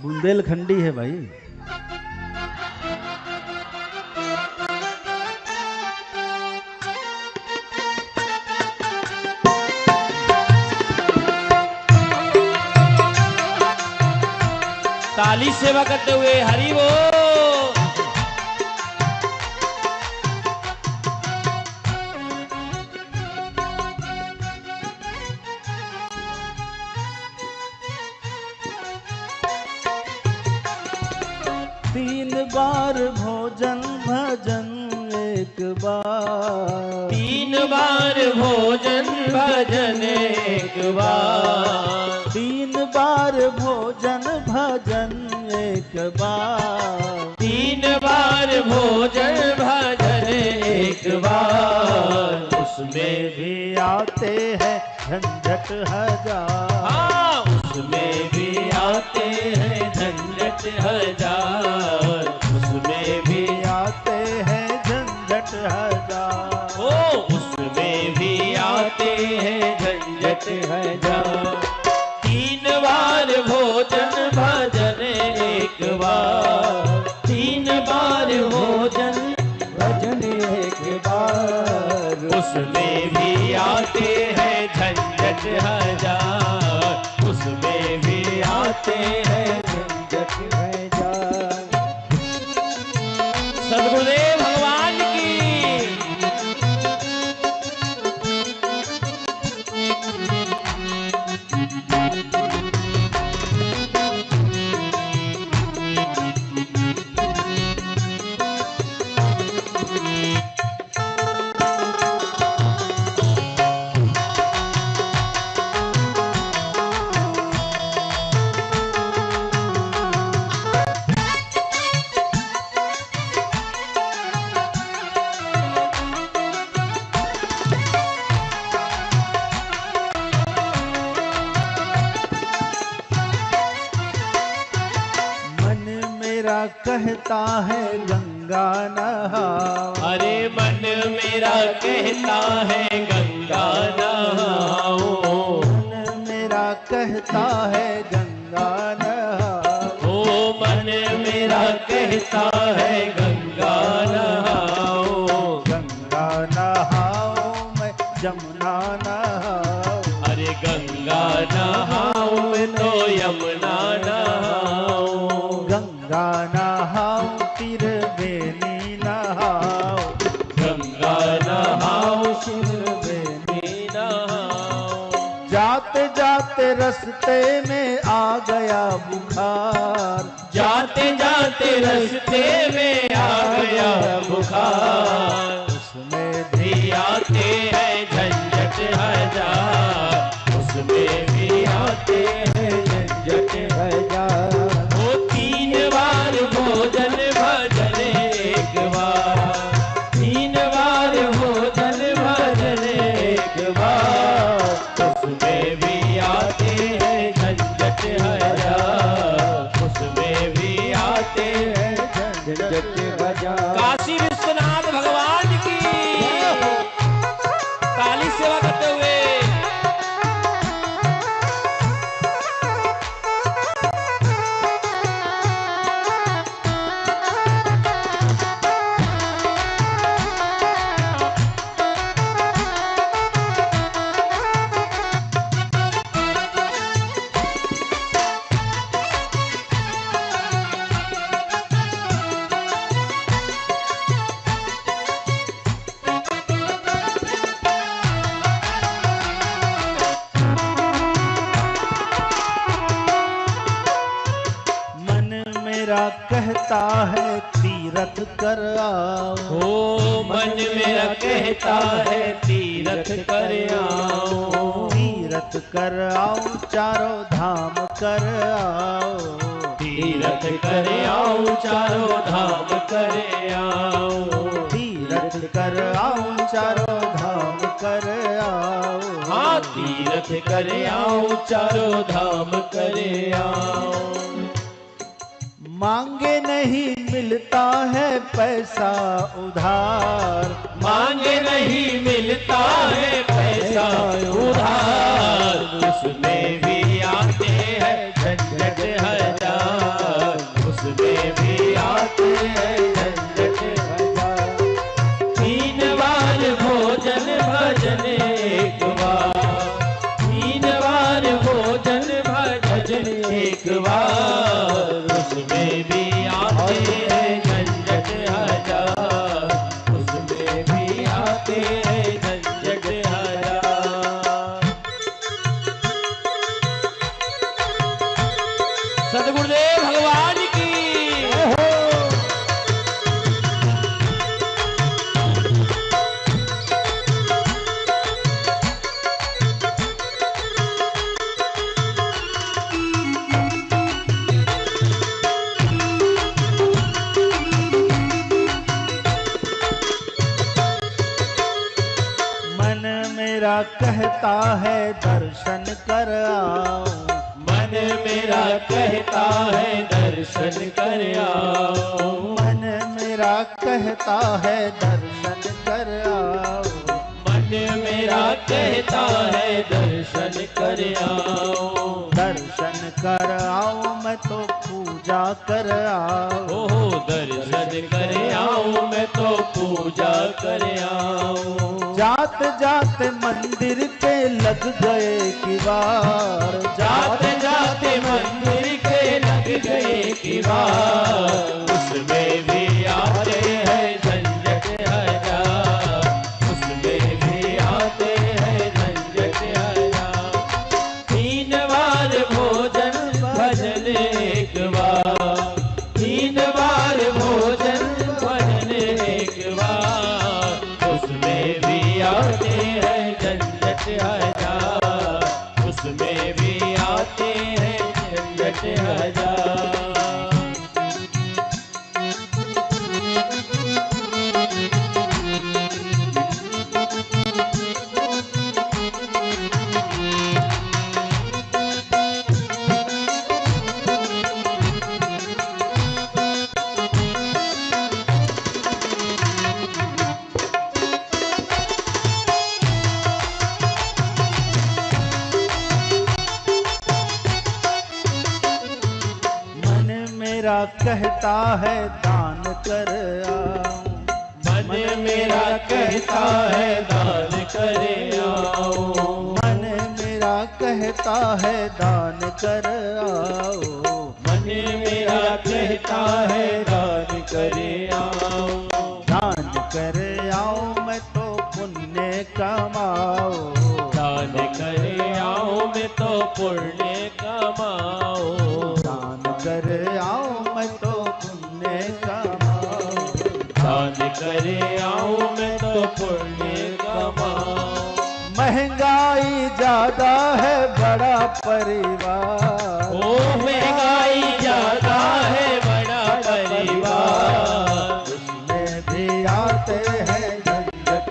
बुंदेलखंडी है भाई। ताली सेवा करते हुए हरि बोल। तीन बार भोजन भजन एक बार, तीन बार भोजन भजन एक बार, तीन बार भोजन भजन एक बार, तीन बार भोजन भजन एक बार। उसमें भी आते हैं झंझट हजार। हाँ, उसमें भी आते हैं झंझट हजार, उसमें भी आते हैं झंझट हजार। ओ, उसमें भी आते हैं झंझट हजार। तीन बार भोजन भजन एक बार, तीन बार भोजन भजन एक बार, उसमें भी आते हैं झंझट हजार, उसमें भी आते हैं झंझट हजार। सद्गुरुदेव भगवान की। कहता है गंगा नहाओ, अरे मन मेरा कहता है गंगा नहाओ, मन मेरा कहता है गंगा नहाओ, ओ मन मेरा कहता है गंगा नहाओ, गंगा नहाओ मैं जमुना नहाओ, अरे गंगा नहाओ मैं तो यमुना नहाओ, गंगा नहाओ त्रिवेणी नहाओ, गंगा नहाओ त्रिवेणी नहाओ। जाते जाते रस्ते में आ गया बुखार, जाते जाते रस्ते में आ गया बुखार, उसमें भी आते हैं झंझट हजार, उसमें भी आते हैं झंझट हजार। वो तीन बार भोजन भजन एक बार, तीन बार भोजन भजन एक बार, उसमें भी आते हैं झंझट हजार, उसमें भी आते हैं झंझट हजार। काशी विश्वनाथ भगवान की ताली सेवा करते हुए। कहता है तीरथ कर आओ, हो मन मेरा कहता है तीरथ कर आओ, तीरथ कर आओ चारों धाम कर आओ, तीरथ कर आओ चारों धाम कर आओ, तीरथ कर आओ चारों धाम कर आओ, हाँ तीरथ कर आओ चारों धाम कर आओ। मांगे नहीं मिलता है पैसा उधार, मांगे नहीं मिलता है पैसा उधार, उसमें भी आते हैं झंझट हजार, मेरा कहता है दर्शन कर आओ, मन मेरा कहता है दर्शन कर आओ, मन मेरा कहता है दर्शन कर आओ, मन मेरा कहता है दर्शन कर आओ, दर्शन कर आओ मैं तो पूजा कर आओ, ओहो दर्शन कर आओ मैं तो पूजा कर आओ, जात जात मंदिर के लग गए किवाड़, जाते जाते मंदिर के लग गए किवाड़, उसमें भी आते हैं झंझट हजार, उसमें भी आते हैं झंझट हजार, 3 बार भोजन भजन एक बार, 3 बार भोजन भजन एक बार, उसमें भी आते हैं झंझट हजार, उसमें भी आते हैं झंझट हजार। मेरा कहता है दान कर आओ, मन मेरा कहता है दान करे आओ, मन मेरा कहता है दान कर आओ, मन मेरा कहता है दान करे आओ, दान कर आओ मैं तो पुण्य कमाओ, दान करे आओ मैं तो पुण्य कमाओ, दान कर आओ मैं तो पुण्य कमाओ, दान करे आओ मैं तो पुण्य कमाओ, महंगाई ज्यादा है बड़ा परिवार, ओ महंगाई ज्यादा है बड़ा परिवार, उसमें भी आते हैं झंझट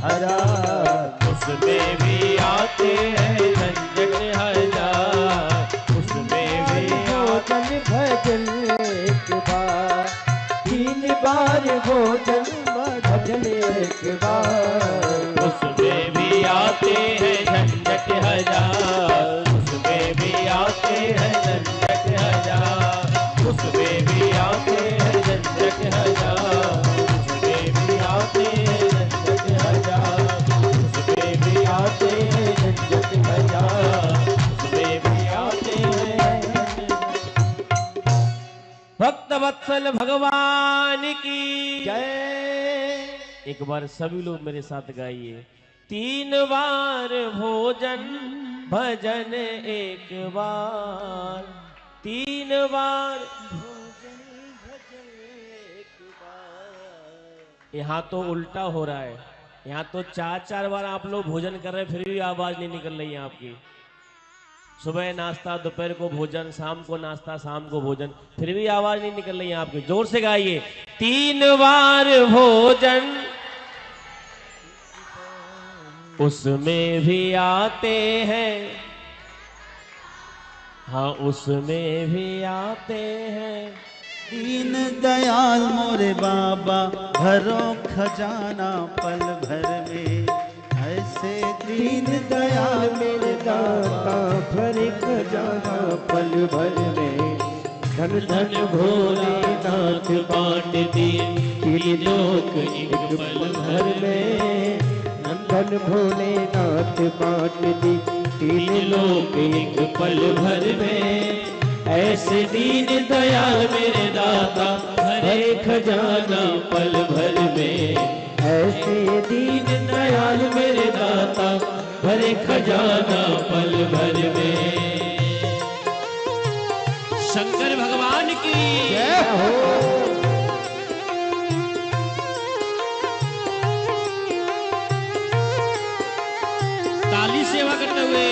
हजार, उसमें भी आते हैं झंझट हजार, उसमें भी भोजन भजन एक बार, 3 बार भोजन भजन एक बार, उसमें भी आते हैं झंझट हजार, उसमें भी आते हैं झंझट हजार, उसमें भी आते हैं झंझट हजार, उसमें भी आते हैं झंझट हजार, उसमें भी आते हैं झंझट हजार, उसमें भी आते हैं। भक्त वत्सल भगवान की जय। एक बार सभी लोग मेरे साथ गाइए। 3 बार भोजन भजन एक बार, 3 बार भोजन भजन एक बार। यहाँ तो उल्टा हो रहा है, यहाँ तो 4-4 बार आप लोग भोजन कर रहे हैं, फिर भी आवाज नहीं निकल रही है आपकी। सुबह नाश्ता, दोपहर को भोजन, शाम को नाश्ता, शाम को भोजन, फिर भी आवाज नहीं निकल रही है आपकी। जोर से गाइए। 3 बार भोजन उसमें भी आते हैं, हाँ उसमें भी आते हैं। दीन दयाल मोरे बाबा भरो खजाना पल भर में, ऐसे दीन दयाल मेरे दाता भरे खजाना पल भर में। धन धन भोलेनाथ बांट दिए तीन लोक एक पल भर में, धन धन भोलेनाथ बांट दी 3 लोक एक पल भर में। ऐसे दीन दयाल मेरे दाता भरे खजाना पल भर में, ऐसे दीन दयाल मेरे दाता भरे खजाना पल भर में। शंकर भगवान की जय हो। ताली सेवा करते हुए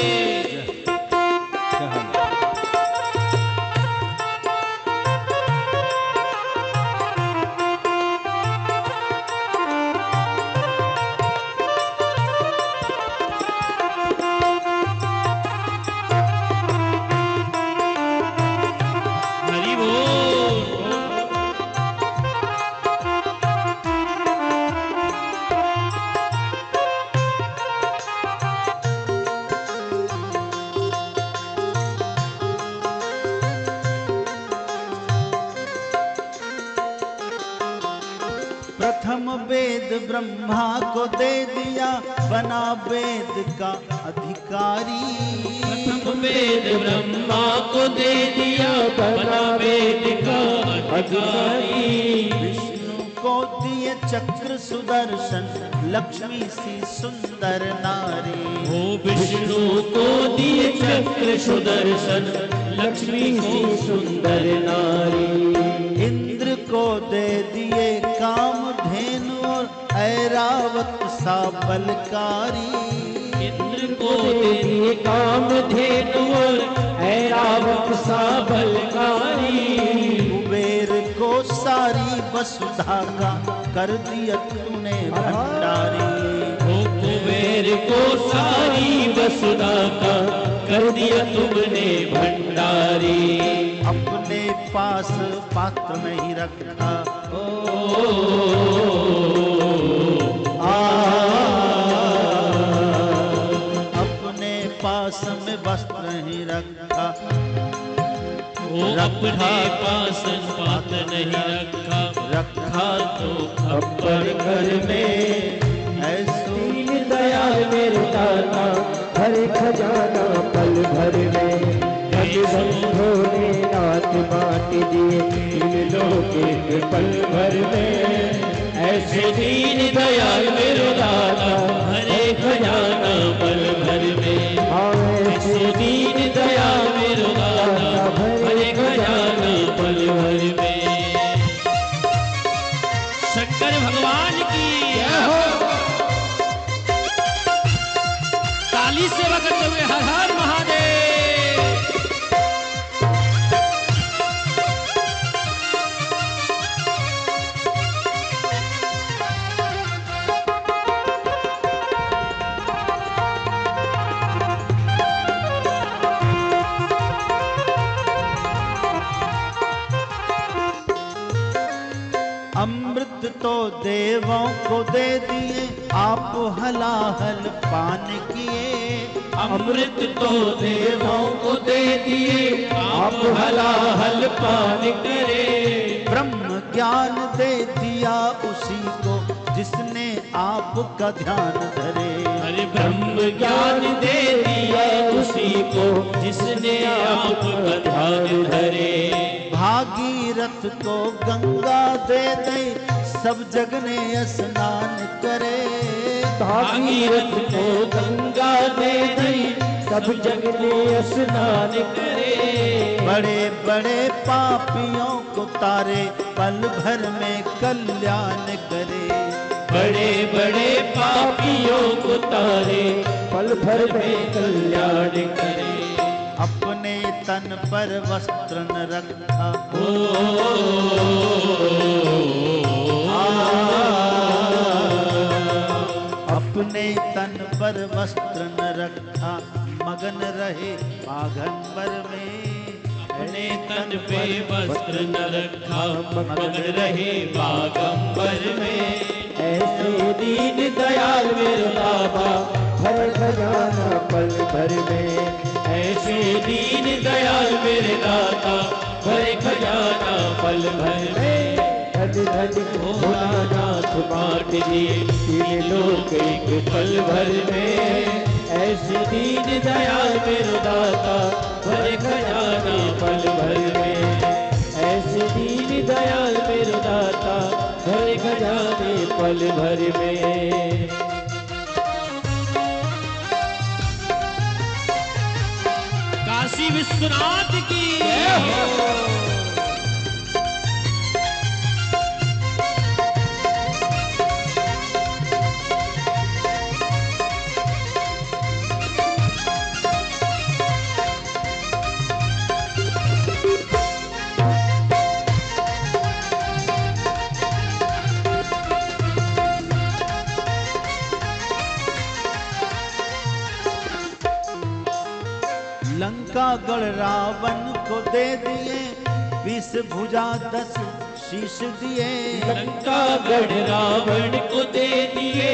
ब्रह्मा को दे दिया बना वेद का अधिकारी। प्रथम वेद ब्रह्मा को दे दिया बना वेद का अधिकारी। विष्णु को दिए चक्र सुदर्शन लक्ष्मी सी सुंदर नारी। ओ विष्णु को दिए चक्र सुदर्शन लक्ष्मी सी सुंदर नारी। इंद्र को दे दिए कामधेनु और ऐरावत सा बलकारी। इंद्र को दे दिए कामधेनु और ऐरावत सा बलकारी। कुबेर को सारी वसुधा का कर दिया तूने भंडारी। ओ कुबेर को सारी वसुधा का कर दिया तुमने भंडारी। अपने पास पात्र नहीं रखा। अपने पास में वस्त्र नहीं रखा। वो अपने पास पात्र नहीं रखा। रखा तो खप्पर घर में ऐसो दीन दयाल मेरे दाता हर खजाना पल भर में। बंधो ने नाथ बांट दिए तीन लोग एक पल भर में। ऐसे दीन दयाल मेरे दाता हरे खजाना पल भर में। ऐसे दीन दयाल मेरे दाता हरे खजाना पल भर में। शंकर भगवान की ताली सेवा करते हुए हर हर महादेव। अमृत तो देवों को दे दिए आप हलाहल पान किए। अमृत तो देवों को दे दिए आप हलाहल पान करे। ब्रह्म ज्ञान दे दिया उसी को जिसने आपका ध्यान धरे। अरे ब्रह्म ज्ञान दे दिया उसी को जिसने आपका ध्यान धरे। भागीरथ को गंगा दे दे सब जग ने स्नान करे। भागीरथ को गंगा दे दई सब जग ने स्नान करे। बड़े बड़े पापियों को तारे पल भर में कल्याण करे। बड़े बड़े पापियों को तारे पल भर में कल्याण करे। अपने तन पर वस्त्र न रखा। अपने तन पर वस्त्र न रखा मगन रहे बाघंबर में। अपने तन पे वस्त्र न रखा मगन रहे बागंबर में। ऐसे दीन दयाल मेरे बाबा हर खजाना पल भर में। ऐसे दीन दयाल मेरे दाता भरे खजाना पल भर में। धन धन भोलानाथ बांट दिए तीन लोग एक पल भर में। ऐसे दीन दयाल मेरे दाता भरे खजाना पल भर में। ऐसे दीन दयाल मेरे दाता भरे खजाने पल भर में। काशी विश्वनाथ की लंका गढ़ रावण को दे दिए 20 भुजा 10 शीश दिए। लंका गढ़ रावण को दे दिए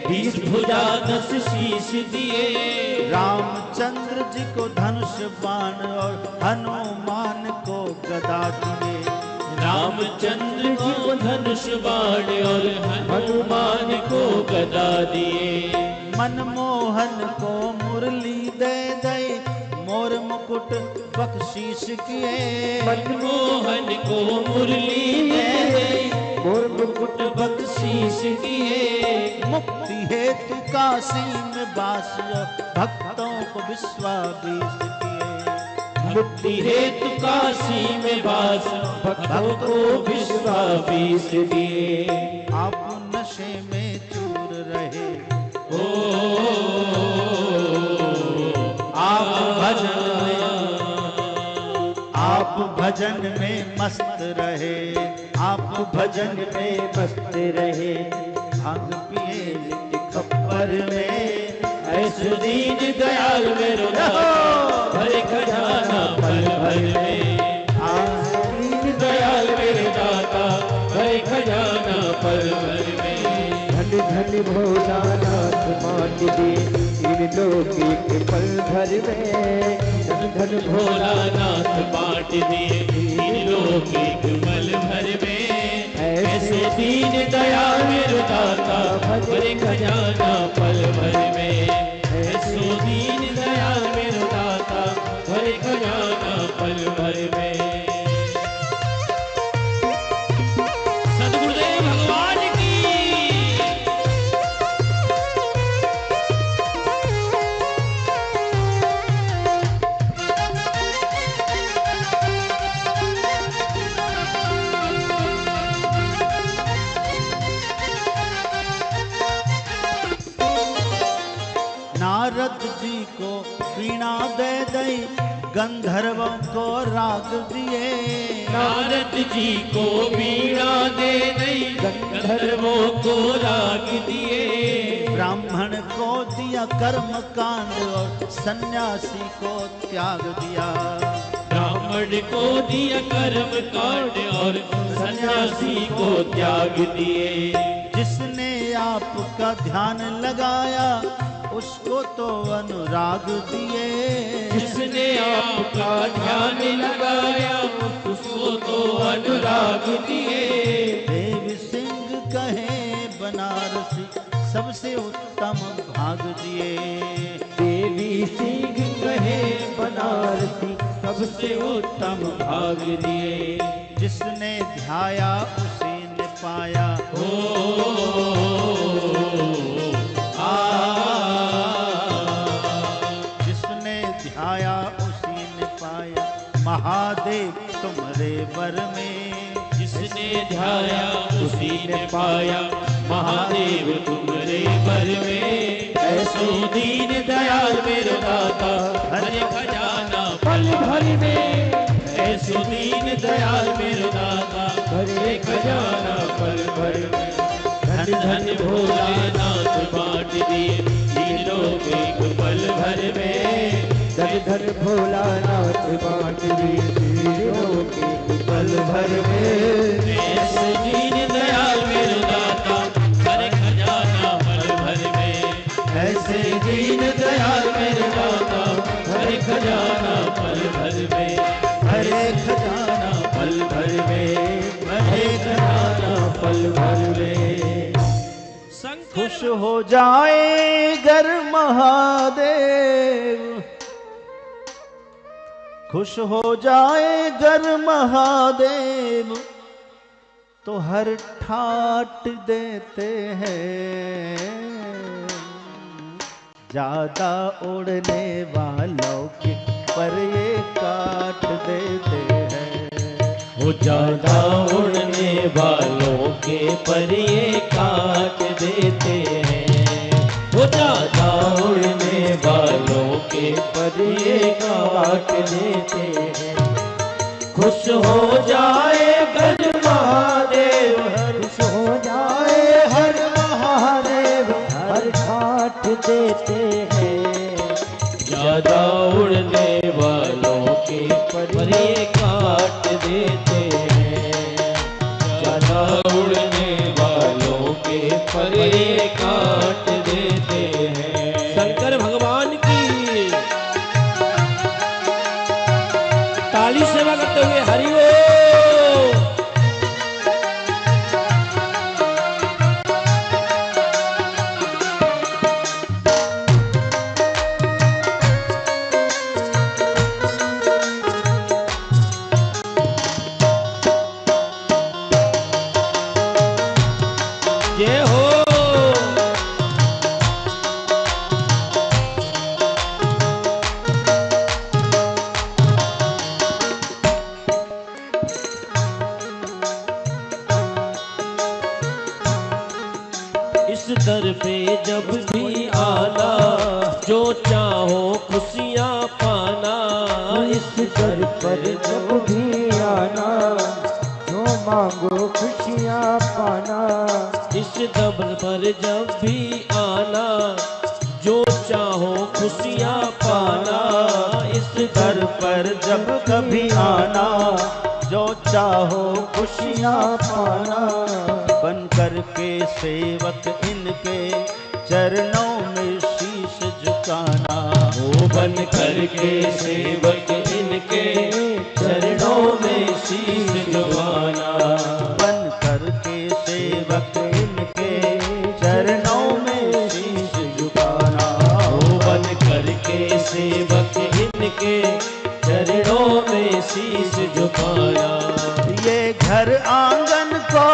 20 भुजा 10 शीश दिए। रामचंद्र जी को धनुष बाण और हनुमान को गदा दिए। रामचंद्र को धनुष बाण और हनुमान को गदा दिए। मनमोहन को मुरली दे दे मोर मुकुट बख्शीश किए। मनमोहन को मुरली दे दे मोर मुकुट बख्शीश किए। मुक्ति हेतु काशी में वास भक्तों को विश्वास किए। मुक्ति हेतु काशी में वास भक्तों को विश्वास दिए। आप नशे में चूर रहे आप भजन में मस्त रहे। आप भजन में मस्त रहे। भांग पिए खप्पर में ऐसे दीन दयाल मेरो दाता भरे खजाना पल भर में। दीन दयाल मेरो दाता भरे खजाना पल भर में। धन धन भोलानाथ मान दे इन लोग एक पल भर में। धन धन भोलानाथ बांट दिए तीन लोग एक पल भर में। ऐसे दीन दयाल मेरो दाता भरे खजाना पल भर में। ऐसे दीन दयाल मेरो दाता भरे खजाना पल भर में। सद्गुरुदेव भगवान की। नारद जी को वीणा दे दई गंधर्वों को राग दिए। नारद जी को वीणा दे दई गंधर्वों को राग दिए। ब्राह्मण को दिया कर्म कांड और सन्यासी को त्याग दिया। ब्राह्मण को दिया कर्म कांड और सन्यासी को त्याग दिए। जिसने आपका ध्यान लगाया उसको तो अनुराग दिए। जिसने आपका ध्यान लगाया उसको तो अनुराग दिए। देव सिंह कहे बनारसी सबसे उत्तम भाग दिए। देवी सिंह कहे बनारसी सबसे उत्तम भाग दिए। जिसने ध्याया उसी ने पाया। जिसने ध्याया उसी ने पाया महादेव तुम्हारे वर में। जिसने ध्याया उसी ने पाया महादेव तुम्हारे बर में। ऐसो दीन दयाल मेरो दाता भरे खजाना पल भर में। ऐसो दीन दयाल मेरो दाता भरे खजाना पल भर में। धन धन भोलानाथ बांट दिए तीन लोग एक पल भर में। धन धन भोलानाथ बांट दिए तीन लोग एक पल भर में। ऐसे दीन दयाल मेरो दाता भरे खजाना पल भर में। ऐसे दीन दयाल मेरो दाता भरे खजाना पल भर में। हरे खजाना पल भर में। भरे खजाना पल भर में। खुश हो जाए गर महादेव। खुश हो जाए गर महादेव तो हर ठाट देते हैं। ज्यादा उड़ने वालों के पर ये काट देते हैं। वो ज्यादा उड़ने वालों के पर ये काट देते हैं। वो ज्यादा उड़ने वालों के पर ये काट देते हैं। खुश हो जाए गज महादेव खुश हो जाए हर महादेव हर ठाठ देते हैं। ज्यादा उड़ने वालों के पर ये काट देते हैं। ज्यादा उड़ने वालों के पर ये काट देते हैं। शंकर भगवान की ताली सेवा करते हुए हरि ओम। जो चाहो खुशियाँ पाना, इस दर पर जब भी आना, जो मांगो खुशियाँ पाना। इस दर पर जब भी आना, जो चाहो खुशियाँ पाना। इस दर पर जब कभी आना, जो चाहो खुशियाँ पाना। बन कर के सेवक इनके चरणों में शीश झुकाना। वो बन कर के सेवक इनके चरणों में शीश झुकाना। बन कर के सेवक इनके चरणों में शीश झुकाना। वो बन कर के सेवक इनके चरणों में शीश झुकाना। ये घर आंगन को,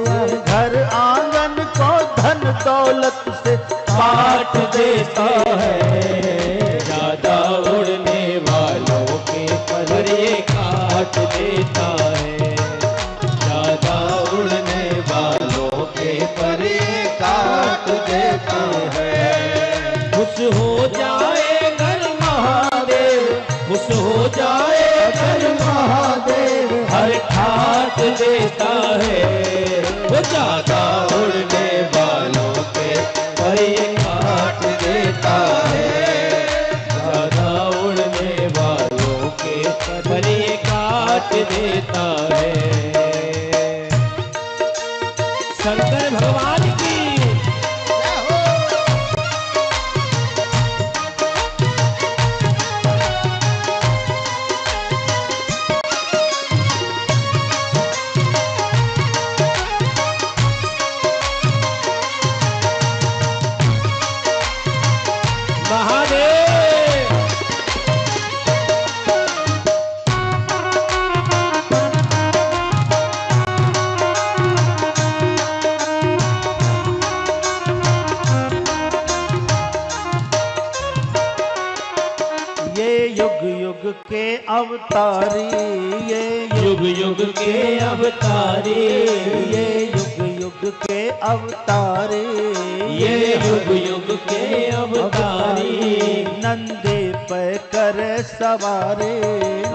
ये घर आंगन को धन दौलत से काट देता है, ज्यादा उड़ने वालों के पर ये काट देता है। ज्यादा उड़ने वालों के पर ये काट देता है। खुश हो जाए घर महादेव, खुश हो जाए घर महादेव, हर ठाट देता है। वो ज्यादा उड़ने वालों के पर ये काट देता है। ज्यादा उड़ने वालों के पर ये काट देता है। शंकर भगवान की युग युग के अवतारी, ये युग युग के अवतारी, ये युग युग के अवतारी, ये युग युग के अवतारी। नंदी पर कर सवारी,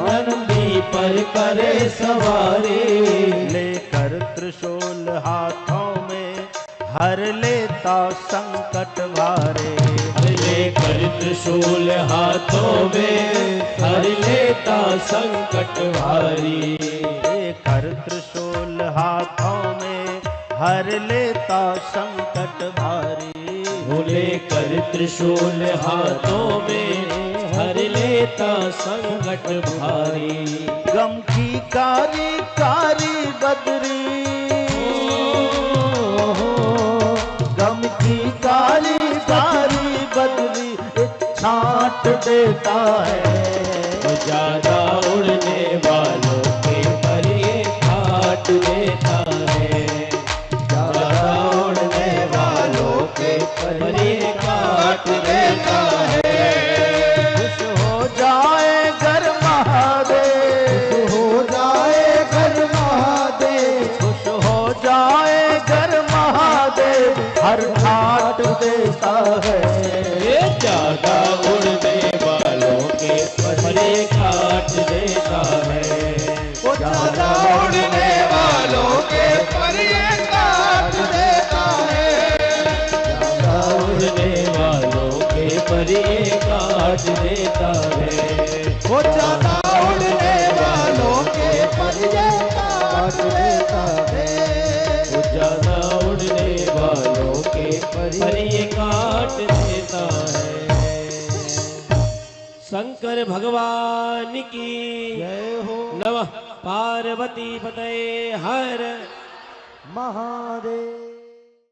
नंदी पर करे सवारी। लेकर त्रिशूल हाथों में हर लेता संकट भारे। लेकर त्रिशूल हाथों में हर लेता संकट भारी। लेकर त्रिशूल हाथों में हर लेता संकट भारी। वो लेकर त्रिशूल हाथों में हर लेता संकट भारी। गम की कारी कारी बदरी, गम की कारी कारी बदरी छाट देता है। ज्यादा उड़ने वालों के पर ये काट देता है। ज्यादा उड़ने वालों के पर ये काट देता है। खुश हो जाए घर महादेव, खुश हो जाए घर महादेव, खुश हो जाए घर महादेव, हर ठाट देता है। ये ज्यादा उड़ने वालों के पर ये काट देता है। वो ज्यादा उड़ने वालों के पर ये काट देता है। ज्यादा उड़ने वालों के पर ये काट देता है। वो ज्यादा उड़ने वालों के पर ये काट देता है। वो ज्यादा उड़ने वालों के पर ये काट देता है। शंकर भगवान की जय हो नमः। पार्वती पतये हर महादेव।